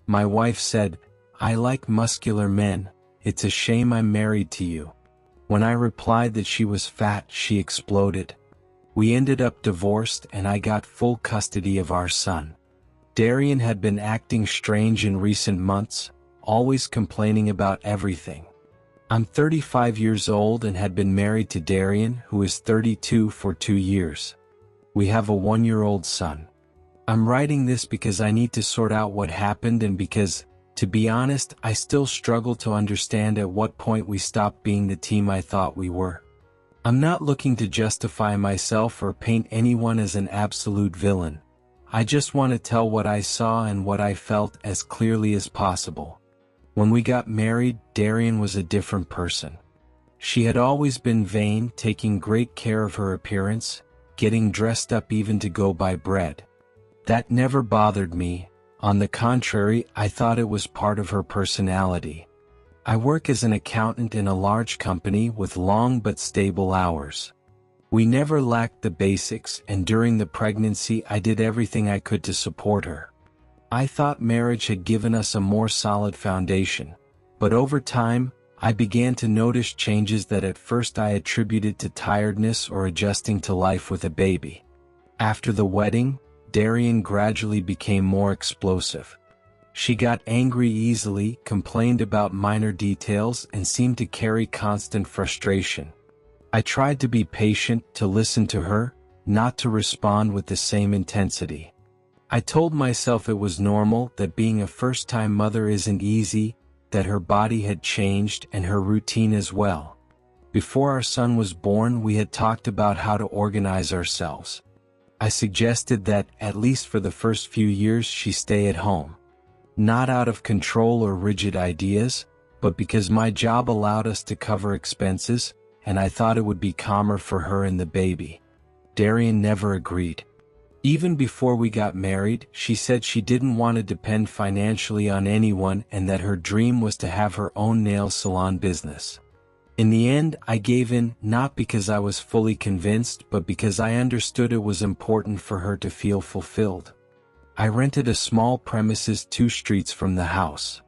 My wife said, "I like muscular men, it's a shame I'm married to you." When I replied that she was fat, she exploded. We ended up divorced and I got full custody of our son. Darian had been acting strange in recent months, always complaining about everything. I'm 35 years old and had been married to Darian, who is 32, for 2 years. We have a 1-year-old son. I'm writing this because I need to sort out what happened and because, to be honest, I still struggle to understand at what point we stopped being the team I thought we were. I'm not looking to justify myself or paint anyone as an absolute villain. I just want to tell what I saw and what I felt as clearly as possible. When we got married, Darian was a different person. She had always been vain, taking great care of her appearance, getting dressed up even to go buy bread. That never bothered me. On the contrary, I thought it was part of her personality. I work as an accountant in a large company with long but stable hours. We never lacked the basics, and during the pregnancy I did everything I could to support her. I thought marriage had given us a more solid foundation, but over time, I began to notice changes that at first I attributed to tiredness or adjusting to life with a baby. After the wedding, Darian gradually became more explosive. She got angry easily, complained about minor details, and seemed to carry constant frustration. I tried to be patient, to listen to her, not to respond with the same intensity. I told myself it was normal, that being a first-time mother isn't easy, that her body had changed and her routine as well. Before our son was born, we had talked about how to organize ourselves. I suggested that, at least for the first few years, she stay at home. Not out of control or rigid ideas, but because my job allowed us to cover expenses, and I thought it would be calmer for her and the baby. Darian never agreed. Even before we got married, she said she didn't want to depend financially on anyone and that her dream was to have her own nail salon business. In the end, I gave in, not because I was fully convinced, but because I understood it was important for her to feel fulfilled. I rented a small premises 2 streets from the house.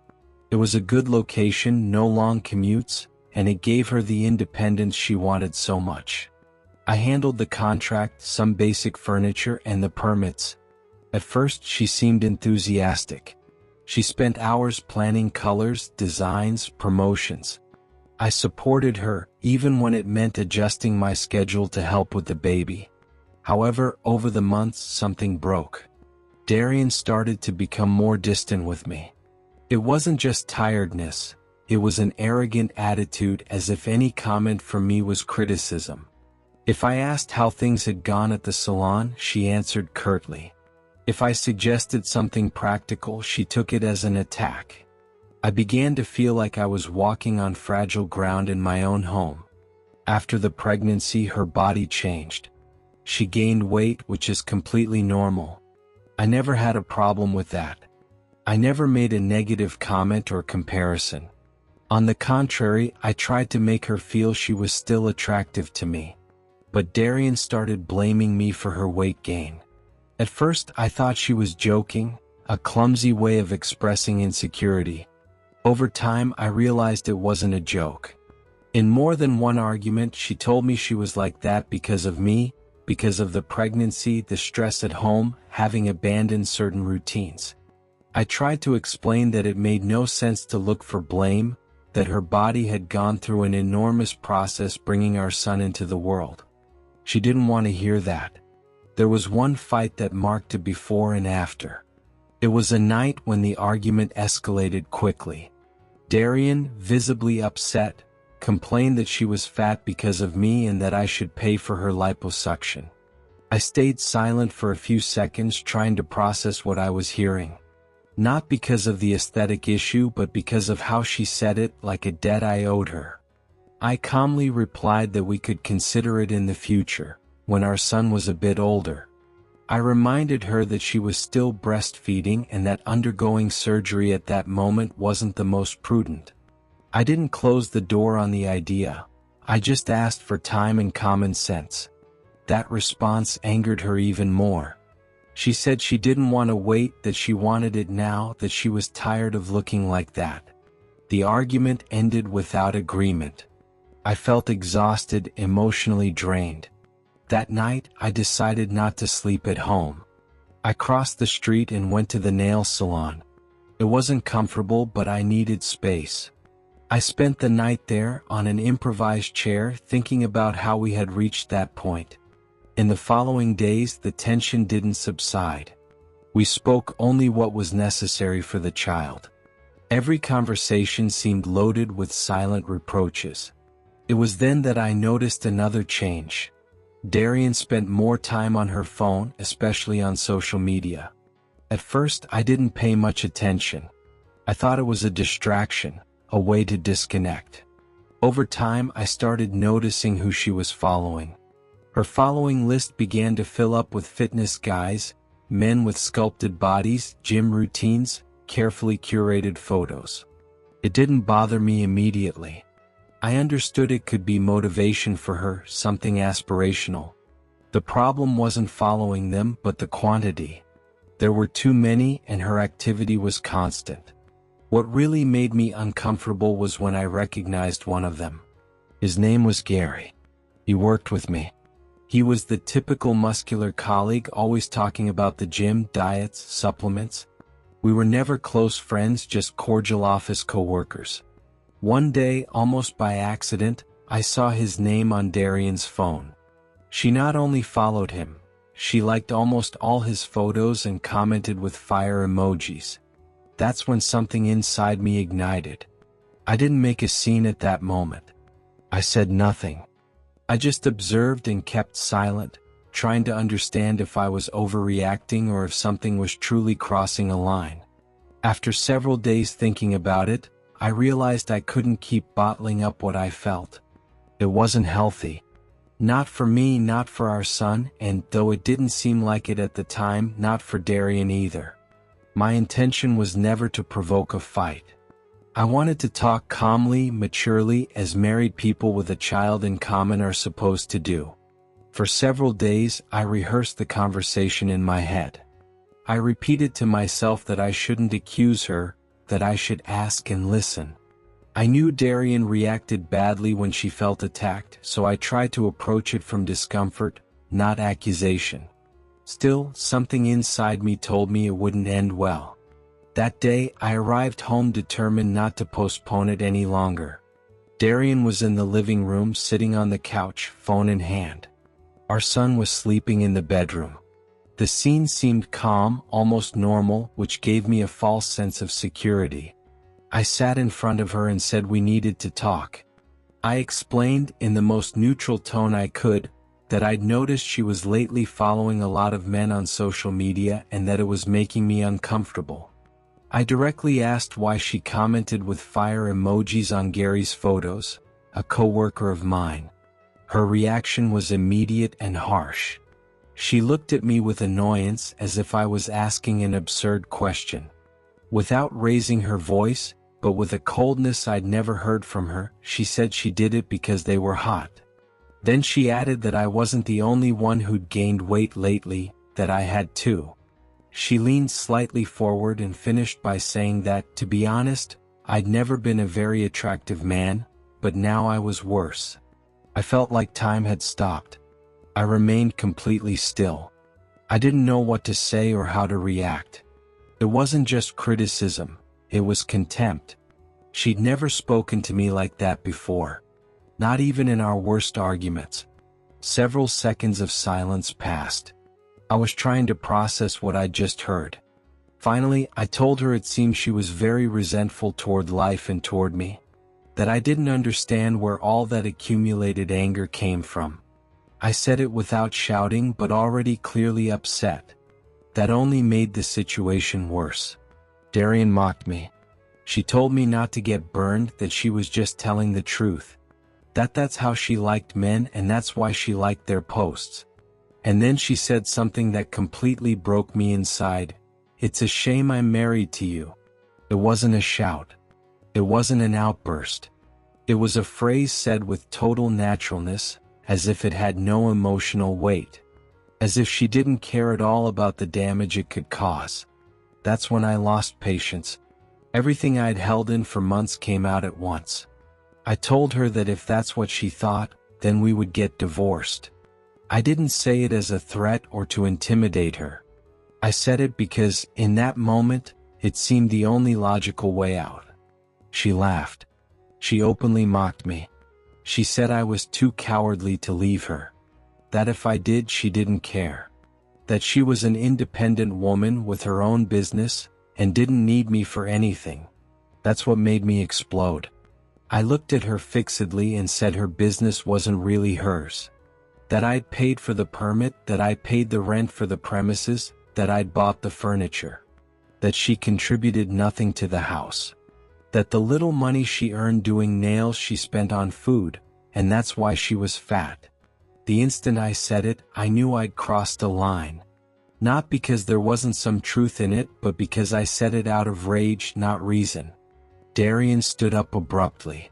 It was a good location, no long commutes, and it gave her the independence she wanted so much. I handled the contract, some basic furniture, and the permits. At first, she seemed enthusiastic. She spent hours planning colors, designs, promotions. I supported her, even when it meant adjusting my schedule to help with the baby. However, over the months, something broke. Darian started to become more distant with me. It wasn't just tiredness, it was an arrogant attitude, as if any comment from me was criticism. If I asked how things had gone at the salon, she answered curtly. If I suggested something practical, she took it as an attack. I began to feel like I was walking on fragile ground in my own home. After the pregnancy, her body changed. She gained weight, which is completely normal. I never had a problem with that. I never made a negative comment or comparison. On the contrary, I tried to make her feel she was still attractive to me. But Darian started blaming me for her weight gain. At first, I thought she was joking, a clumsy way of expressing insecurity. Over time, I realized it wasn't a joke. In more than one argument, she told me she was like that because of me, because of the pregnancy, the stress at home, having abandoned certain routines. I tried to explain that it made no sense to look for blame, that her body had gone through an enormous process bringing our son into the world. She didn't want to hear that. There was one fight that marked a before and after. It was a night when the argument escalated quickly. Darian, visibly upset, complained that she was fat because of me and that I should pay for her liposuction. I stayed silent for a few seconds, trying to process what I was hearing. Not because of the aesthetic issue, but because of how she said it, like a debt I owed her. I calmly replied that we could consider it in the future, when our son was a bit older. I reminded her that she was still breastfeeding and that undergoing surgery at that moment wasn't the most prudent. I didn't close the door on the idea. I just asked for time and common sense. That response angered her even more. She said she didn't want to wait, that she wanted it now, that she was tired of looking like that. The argument ended without agreement. I felt exhausted, emotionally drained. That night, I decided not to sleep at home. I crossed the street and went to the nail salon. It wasn't comfortable, but I needed space. I spent the night there, on an improvised chair, thinking about how we had reached that point. In the following days, the tension didn't subside. We spoke only what was necessary for the child. Every conversation seemed loaded with silent reproaches. It was then that I noticed another change. Darian spent more time on her phone, especially on social media. At first, I didn't pay much attention. I thought it was a distraction, a way to disconnect. Over time, I started noticing who she was following. Her following list began to fill up with fitness guys, men with sculpted bodies, gym routines, carefully curated photos. It didn't bother me immediately. I understood it could be motivation for her, something aspirational. The problem wasn't following them, but the quantity. There were too many, and her activity was constant. What really made me uncomfortable was when I recognized one of them. His name was Gary. He worked with me. He was the typical muscular colleague, always talking about the gym, diets, supplements. We were never close friends, just cordial office co-workers. One day, almost by accident, I saw his name on Darian's phone. She not only followed him, she liked almost all his photos and commented with fire emojis. That's when something inside me ignited. I didn't make a scene at that moment. I said nothing. I just observed and kept silent, trying to understand if I was overreacting or if something was truly crossing a line. After several days thinking about it, I realized I couldn't keep bottling up what I felt. It wasn't healthy. Not for me, not for our son, and though it didn't seem like it at the time, not for Darian either. My intention was never to provoke a fight. I wanted to talk calmly, maturely, as married people with a child in common are supposed to do. For several days, I rehearsed the conversation in my head. I repeated to myself that I shouldn't accuse her, that I should ask and listen. I knew Darian reacted badly when she felt attacked, so I tried to approach it from discomfort, not accusation. Still, something inside me told me it wouldn't end well. That day, I arrived home determined not to postpone it any longer. Darian was in the living room, sitting on the couch, phone in hand. Our son was sleeping in the bedroom. The scene seemed calm, almost normal, which gave me a false sense of security. I sat in front of her and said we needed to talk. I explained, in the most neutral tone I could, that I'd noticed she was lately following a lot of men on social media and that it was making me uncomfortable. I directly asked why she commented with fire emojis on Gary's photos, a coworker of mine. Her reaction was immediate and harsh. She looked at me with annoyance, as if I was asking an absurd question. Without raising her voice, but with a coldness I'd never heard from her, she said she did it because they were hot. Then she added that I wasn't the only one who'd gained weight lately, that I had too. She leaned slightly forward and finished by saying that, to be honest, I'd never been a very attractive man, but now I was worse. I felt like time had stopped. I remained completely still. I didn't know what to say or how to react. It wasn't just criticism, it was contempt. She'd never spoken to me like that before. Not even in our worst arguments. Several seconds of silence passed. I was trying to process what I'd just heard. Finally, I told her it seemed she was very resentful toward life and toward me. That I didn't understand where all that accumulated anger came from. I said it without shouting, but already clearly upset. That only made the situation worse. Darian mocked me. She told me not to get burned, that she was just telling the truth. That's how she liked men, and that's why she liked their posts. And then she said something that completely broke me inside. It's a shame I'm married to you. It wasn't a shout. It wasn't an outburst. It was a phrase said with total naturalness, as if it had no emotional weight. as if she didn't care at all about the damage it could cause. That's when I lost patience. Everything I'd held in for months came out at once. I told her that if that's what she thought, then we would get divorced. I didn't say it as a threat or to intimidate her. I said it because, in that moment, it seemed the only logical way out. She laughed. She openly mocked me. She said I was too cowardly to leave her. That if I did, she didn't care. That she was an independent woman with her own business and didn't need me for anything. That's what made me explode. I looked at her fixedly and said her business wasn't really hers. That I'd paid for the permit, that I paid the rent for the premises, that I'd bought the furniture. That she contributed nothing to the house. That the little money she earned doing nails she spent on food, and that's why she was fat. The instant I said it, I knew I'd crossed a line. Not because there wasn't some truth in it, but because I said it out of rage, not reason. Darian stood up abruptly.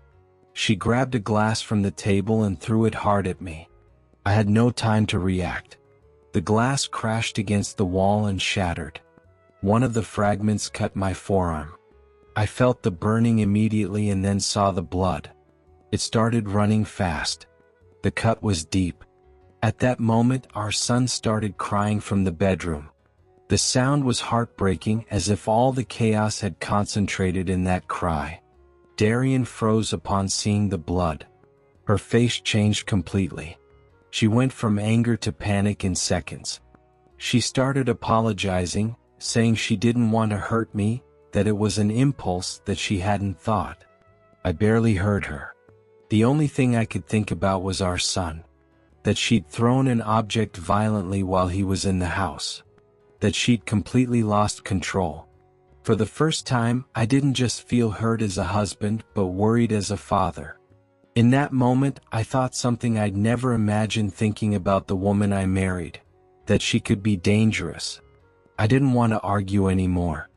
She grabbed a glass from the table and threw it hard at me. I had no time to react. The glass crashed against the wall and shattered. One of the fragments cut my forearm. I felt the burning immediately and then saw the blood. It started running fast. The cut was deep. At that moment, our son started crying from the bedroom. The sound was heartbreaking, as if all the chaos had concentrated in that cry. Darian froze upon seeing the blood. Her face changed completely. She went from anger to panic in seconds. She started apologizing, saying she didn't want to hurt me, that it was an impulse that she hadn't thought. I barely heard her. The only thing I could think about was our son. That she'd thrown an object violently while he was in the house. That she'd completely lost control. For the first time, I didn't just feel hurt as a husband, but worried as a father. In that moment, I thought something I'd never imagined thinking about the woman I married. That she could be dangerous. I didn't want to argue anymore.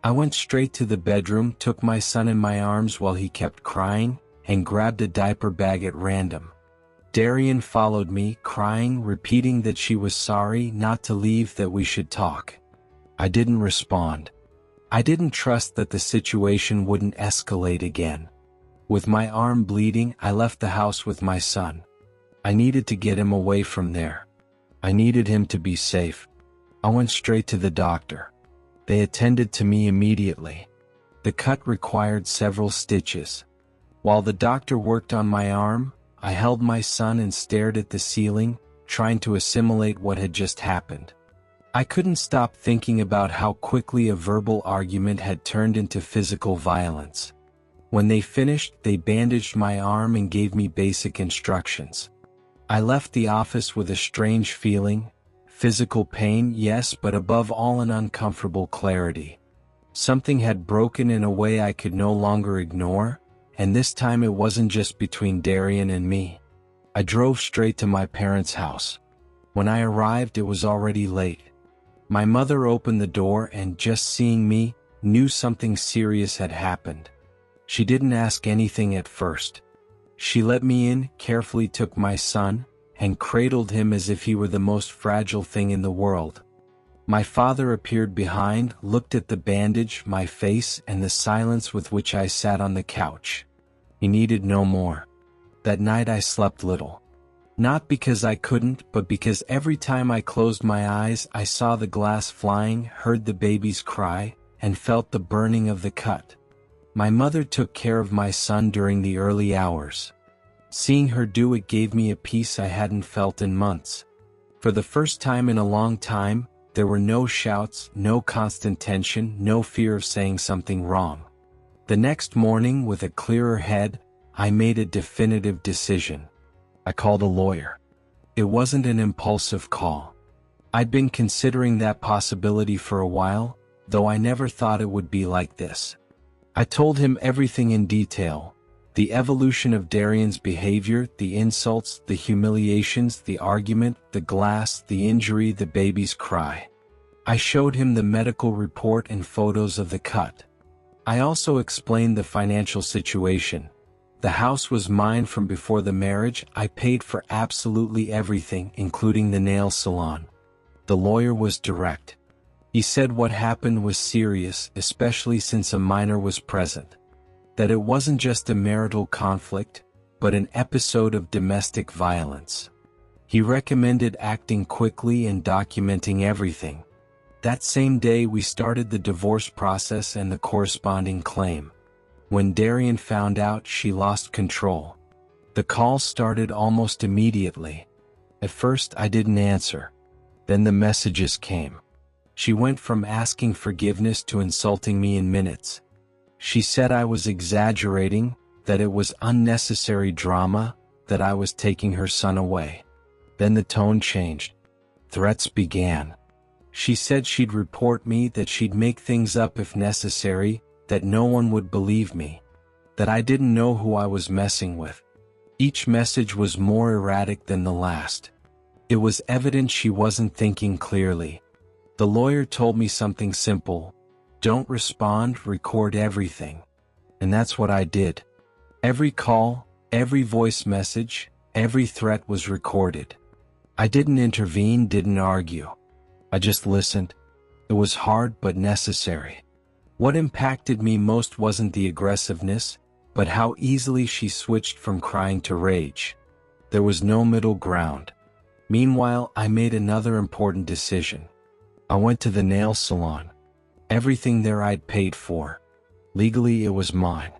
I went straight to the bedroom, took my son in my arms while he kept crying, and grabbed a diaper bag at random. Darian followed me, crying, repeating that she was sorry, not to leave, that we should talk. I didn't respond. I didn't trust that the situation wouldn't escalate again. With my arm bleeding, I left the house with my son. I needed to get him away from there. I needed him to be safe. I went straight to the doctor. They attended to me immediately. The cut required several stitches. While the doctor worked on my arm, I held my son and stared at the ceiling, trying to assimilate what had just happened. I couldn't stop thinking about how quickly a verbal argument had turned into physical violence. When they finished, they bandaged my arm and gave me basic instructions. I left the office with a strange feeling. Physical pain, yes, but above all an uncomfortable clarity. Something had broken in a way I could no longer ignore, and this time it wasn't just between Darian and me. I drove straight to my parents' house. When I arrived, it was already late. My mother opened the door and, just seeing me, knew something serious had happened. She didn't ask anything at first. She let me in, carefully took my son, and cradled him as if he were the most fragile thing in the world. My father appeared behind, looked at the bandage, my face, and the silence with which I sat on the couch. He needed no more. That night I slept little. Not because I couldn't, but because every time I closed my eyes, I saw the glass flying, heard the baby's cry, and felt the burning of the cut. My mother took care of my son during the early hours. Seeing her do it gave me a peace I hadn't felt in months. For the first time in a long time, there were no shouts, no constant tension, no fear of saying something wrong. The next morning, with a clearer head, I made a definitive decision. I called a lawyer. It wasn't an impulsive call. I'd been considering that possibility for a while, though I never thought it would be like this. I told him everything in detail. The evolution of Darian's behavior, the insults, the humiliations, the argument, the glass, the injury, the baby's cry. I showed him the medical report and photos of the cut. I also explained the financial situation. The house was mine from before the marriage. I paid for absolutely everything, including the nail salon. The lawyer was direct. He said what happened was serious, especially since a minor was present. That it wasn't just a marital conflict, but an episode of domestic violence. He recommended acting quickly and documenting everything. That same day we started the divorce process and the corresponding claim. When Darian found out, she lost control. The calls started almost immediately. At first I didn't answer. Then the messages came. She went from asking forgiveness to insulting me in minutes. She said I was exaggerating, that it was unnecessary drama, that I was taking her son away. Then the tone changed. Threats began. She said she'd report me, that she'd make things up if necessary, that no one would believe me, that I didn't know who I was messing with. Each message was more erratic than the last. It was evident she wasn't thinking clearly. The lawyer told me something simple: don't respond, record everything. And that's what I did. Every call, every voice message, every threat was recorded. I didn't intervene, didn't argue. I just listened. It was hard but necessary. What impacted me most wasn't the aggressiveness, but how easily she switched from crying to rage. There was no middle ground. Meanwhile, I made another important decision. I went to the nail salon. Everything there I'd paid for. Legally, it was mine.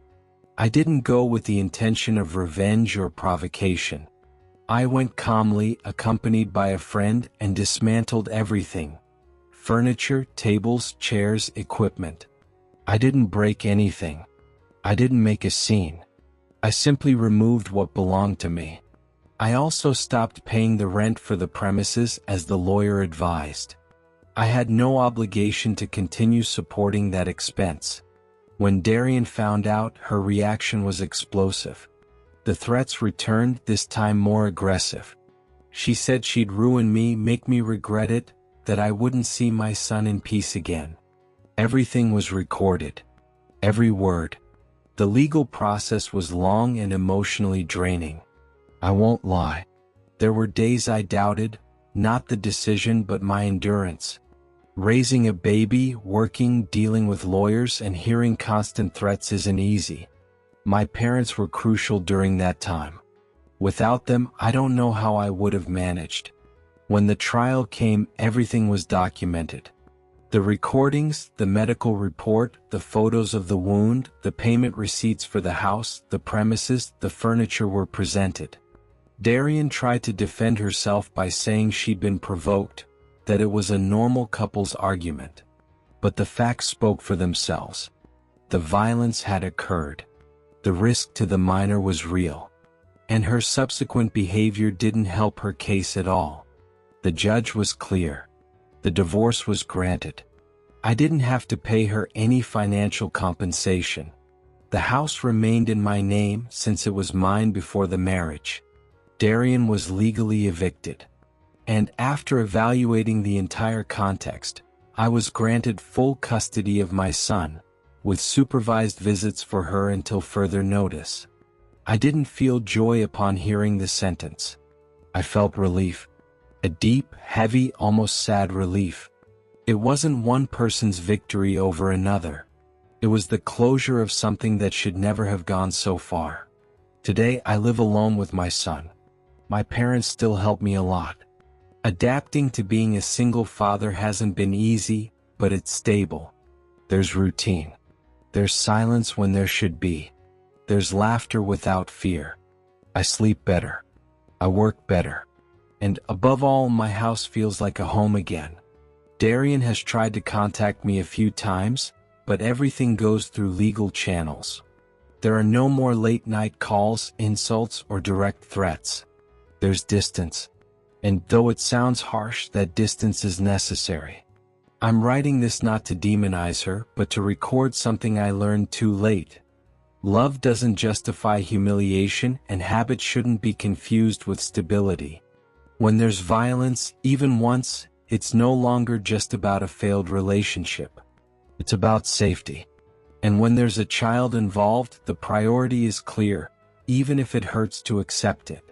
I didn't go with the intention of revenge or provocation. I went calmly, accompanied by a friend, and dismantled everything. Furniture, tables, chairs, equipment. I didn't break anything. I didn't make a scene. I simply removed what belonged to me. I also stopped paying the rent for the premises as the lawyer advised. I had no obligation to continue supporting that expense. When Darian found out, her reaction was explosive. The threats returned, this time more aggressive. She said she'd ruin me, make me regret it, that I wouldn't see my son in peace again. Everything was recorded. Every word. The legal process was long and emotionally draining. I won't lie. There were days I doubted, not the decision but my endurance. Raising a baby, working, dealing with lawyers, and hearing constant threats isn't easy. My parents were crucial during that time. Without them, I don't know how I would have managed. When the trial came, everything was documented. The recordings, the medical report, the photos of the wound, the payment receipts for the house, the premises, the furniture were presented. Darian tried to defend herself by saying she'd been provoked, that it was a normal couple's argument. But the facts spoke for themselves. The violence had occurred. The risk to the minor was real. And her subsequent behavior didn't help her case at all. The judge was clear. The divorce was granted. I didn't have to pay her any financial compensation. The house remained in my name since it was mine before the marriage. Darian was legally evicted. And after evaluating the entire context, I was granted full custody of my son, with supervised visits for her until further notice. I didn't feel joy upon hearing the sentence. I felt relief. A deep, heavy, almost sad relief. It wasn't one person's victory over another. It was the closure of something that should never have gone so far. Today I live alone with my son. My parents still help me a lot. Adapting to being a single father hasn't been easy, but it's stable. There's routine. There's silence when there should be. There's laughter without fear. I sleep better. I work better. And above all, my house feels like a home again. Darian has tried to contact me a few times, but everything goes through legal channels. There are no more late-night calls, insults, or direct threats. There's distance. And though it sounds harsh, that distance is necessary. I'm writing this not to demonize her, but to record something I learned too late. Love doesn't justify humiliation, and habit shouldn't be confused with stability. When there's violence, even once, it's no longer just about a failed relationship. It's about safety. And when there's a child involved, the priority is clear, even if it hurts to accept it.